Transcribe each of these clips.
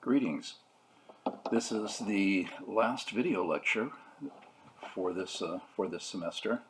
Greetings. This is the last video lecture for this semester.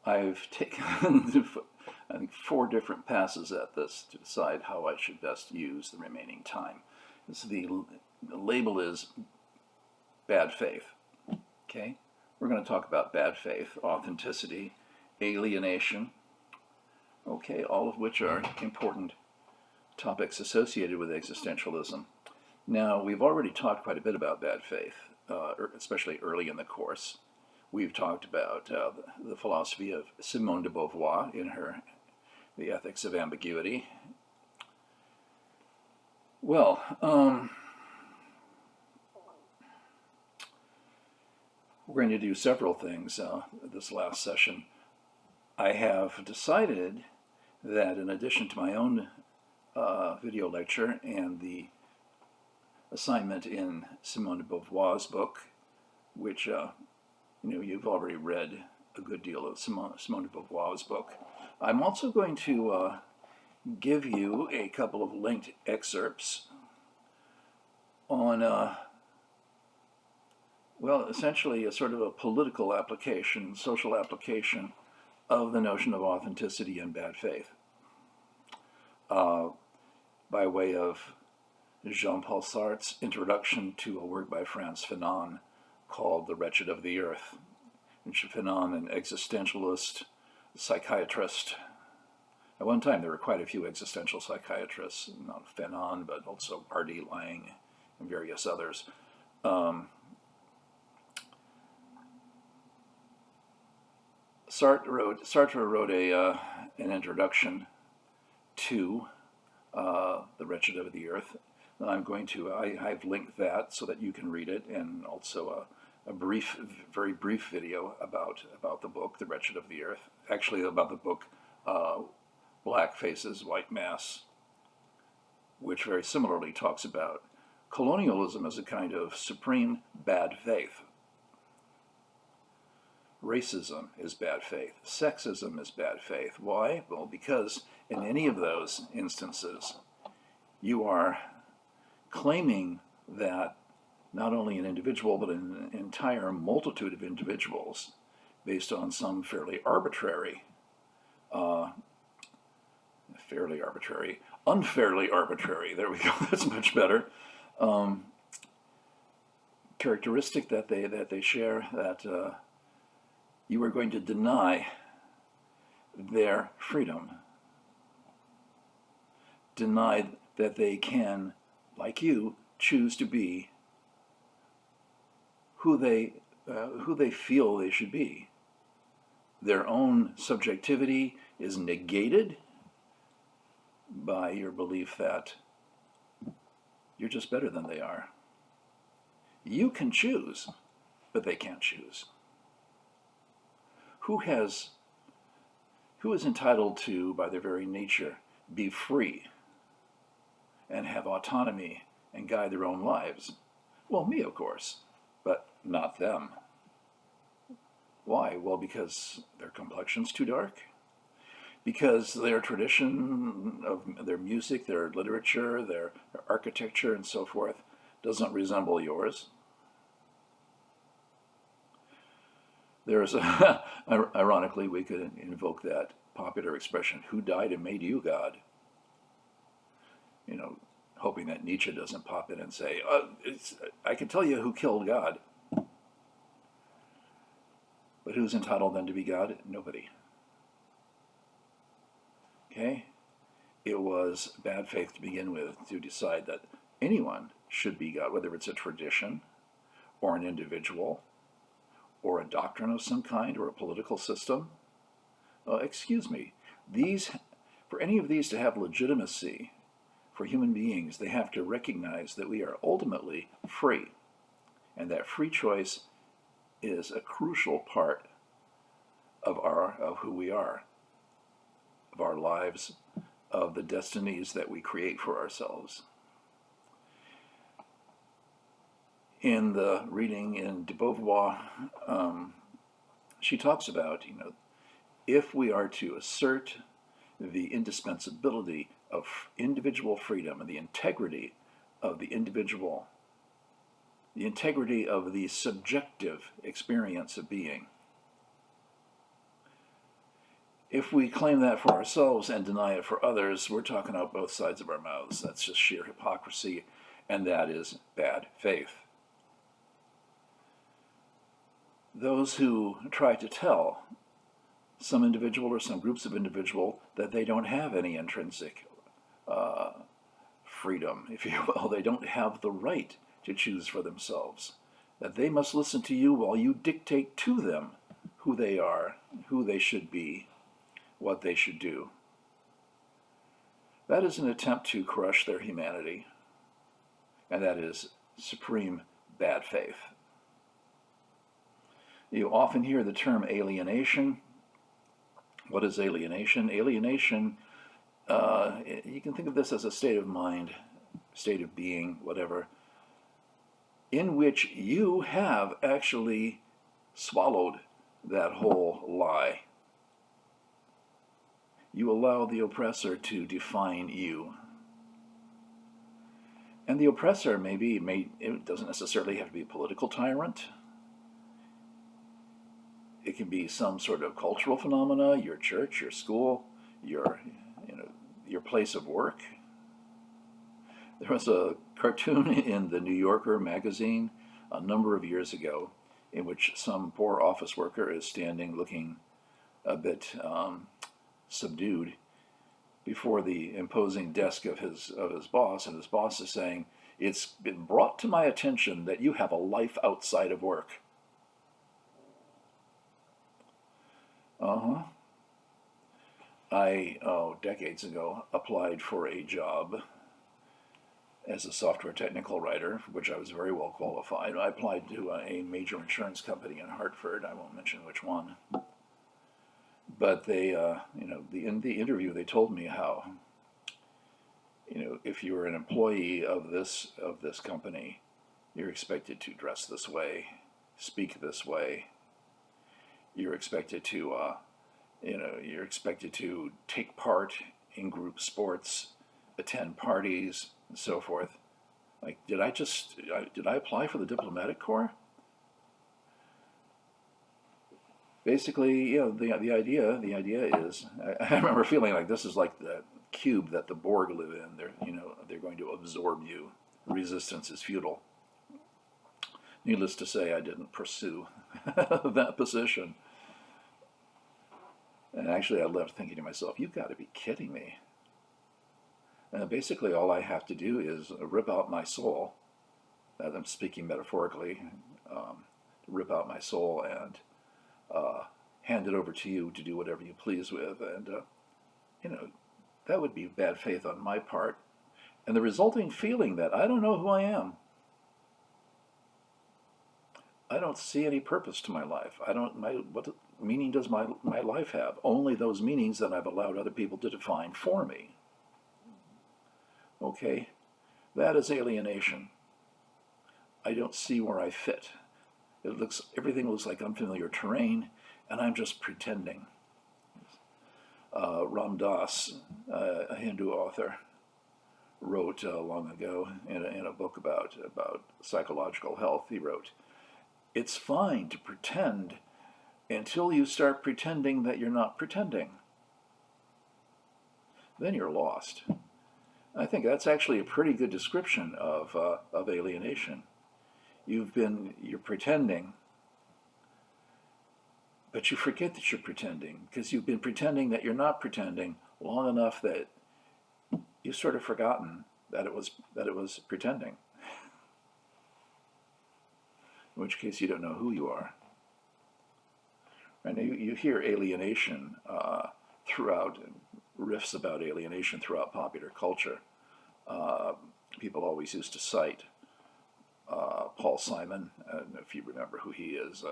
I've taken I think 4 different passes at this to decide how I should best use the remaining time. The label is bad faith. Okay, we're going to talk about bad faith, authenticity, alienation. Okay, all of which are important topics associated with existentialism. Now, we've already talked quite a bit about bad faith, especially early in the course. We've talked about the philosophy of Simone de Beauvoir in her The Ethics of Ambiguity. Well, we're going to do several things this last session. I have decided that in addition to my own video lecture and the assignment in Simone de Beauvoir's book, which you've already read a good deal of Simone de Beauvoir's book, I'm also going to give you a couple of linked excerpts on, essentially a sort of a political application, social application of the notion of authenticity and bad faith, by way of Jean-Paul Sartre's introduction to a work by Frantz Fanon called The Wretched of the Earth. And Fanon, an existentialist, psychiatrist. At one time there were quite a few existential psychiatrists, not Fanon, but also R.D. Laing and various others. Sartre wrote an introduction to The Wretched of the Earth. And I've linked that so that you can read it, and also a very brief video about the book, The Wretched of the Earth. Actually, about the book, Black Faces, White Mass, which very similarly talks about colonialism as a kind of supreme bad faith. Racism is bad faith. Sexism is bad faith. Why? Well, because in any of those instances, you are claiming that not only an individual, but an entire multitude of individuals, based on some unfairly arbitrary, there we go, that's much better, characteristic that they share, that you are going to deny their freedom, deny that they can, like you, choose to be who they feel they should be. Their own subjectivity is negated by your belief that you're just better than they are. You can choose, but they can't choose. Who is entitled to, by their very nature, be free and have autonomy and guide their own lives? Well, me, of course, but not them. Why? Well, because their complexion's too dark, because their tradition of their music, their literature, their architecture, and so forth doesn't resemble yours. There's ironically, we could invoke that popular expression, who died and made you God? Hoping that Nietzsche doesn't pop in and say, I can tell you who killed God. But who's entitled then to be God? Nobody. Okay? It was bad faith to begin with to decide that anyone should be God, whether it's a tradition or an individual or a doctrine of some kind or a political system. Excuse me. For any of these to have legitimacy for human beings, they have to recognize that we are ultimately free, and that free choice is a crucial part of who we are, of our lives, of the destinies that we create for ourselves. In the reading in de Beauvoir, she talks about, if we are to assert the indispensability of individual freedom and the integrity of the individual, the integrity of the subjective experience of being. If we claim that for ourselves and deny it for others, we're talking out both sides of our mouths. That's just sheer hypocrisy, and that is bad faith. Those who try to tell some individual or some groups of individual that they don't have any intrinsic freedom, if you will, they don't have the right to choose for themselves, that they must listen to you while you dictate to them who they are, who they should be, what they should do. That is an attempt to crush their humanity, and that is supreme bad faith. You often hear the term alienation. What is alienation? Alienation, you can think of this as a state of mind, state of being, whatever, in which you have actually swallowed that whole lie. You allow the oppressor to define you. And the oppressor it doesn't necessarily have to be a political tyrant. It can be some sort of cultural phenomena, your church, your school, your place of work. There was a cartoon in the New Yorker magazine a number of years ago in which some poor office worker is standing looking a bit subdued before the imposing desk of his boss, and his boss is saying, "It's been brought to my attention that you have a life outside of work." I, decades ago, applied for a job as a software technical writer, for which I was very well qualified. I applied to a major insurance company in Hartford. I won't mention which one. But they, in the interview, they told me how, if you were an employee of this company, you're expected to dress this way, speak this way. You're expected to, take part in group sports, attend parties, and so forth. Like, did I apply for the diplomatic corps? Basically, the idea is, I remember feeling like this is like the cube that the Borg live in. They're going to absorb you. Resistance is futile. Needless to say, I didn't pursue that position. And actually, I left thinking to myself, "You've got to be kidding me." And basically, all I have to do is rip out my soul. I'm speaking metaphorically. Rip out my soul and hand it over to you to do whatever you please with. And, that would be bad faith on my part. And the resulting feeling that I don't know who I am. I don't see any purpose to my life. What meaning does my life have? Only those meanings that I've allowed other people to define for me. Okay, that is alienation. I don't see where I fit. Everything looks like unfamiliar terrain, and I'm just pretending. Ram Dass, a Hindu author, wrote long ago in a book about psychological health. He wrote, "It's fine to pretend until you start pretending that you're not pretending. Then you're lost." I think that's actually a pretty good description of alienation. You're pretending, but you forget that you're pretending because you've been pretending that you're not pretending long enough that you've sort of forgotten that it was pretending. In which case you don't know who you are. And you hear alienation throughout, riffs about alienation throughout popular culture. People always used to cite Paul Simon, and if you remember who he is,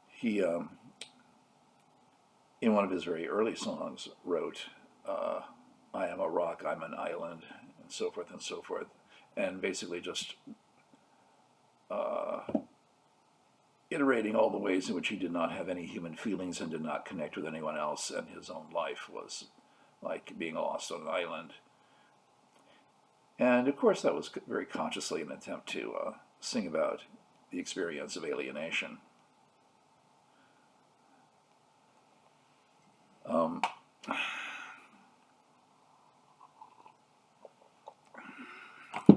he, in one of his very early songs, wrote, "I am a rock, I'm an island," and so forth, and basically just iterating all the ways in which he did not have any human feelings and did not connect with anyone else, and his own life was like being lost on an island. And of course, that was very consciously an attempt to sing about the experience of alienation.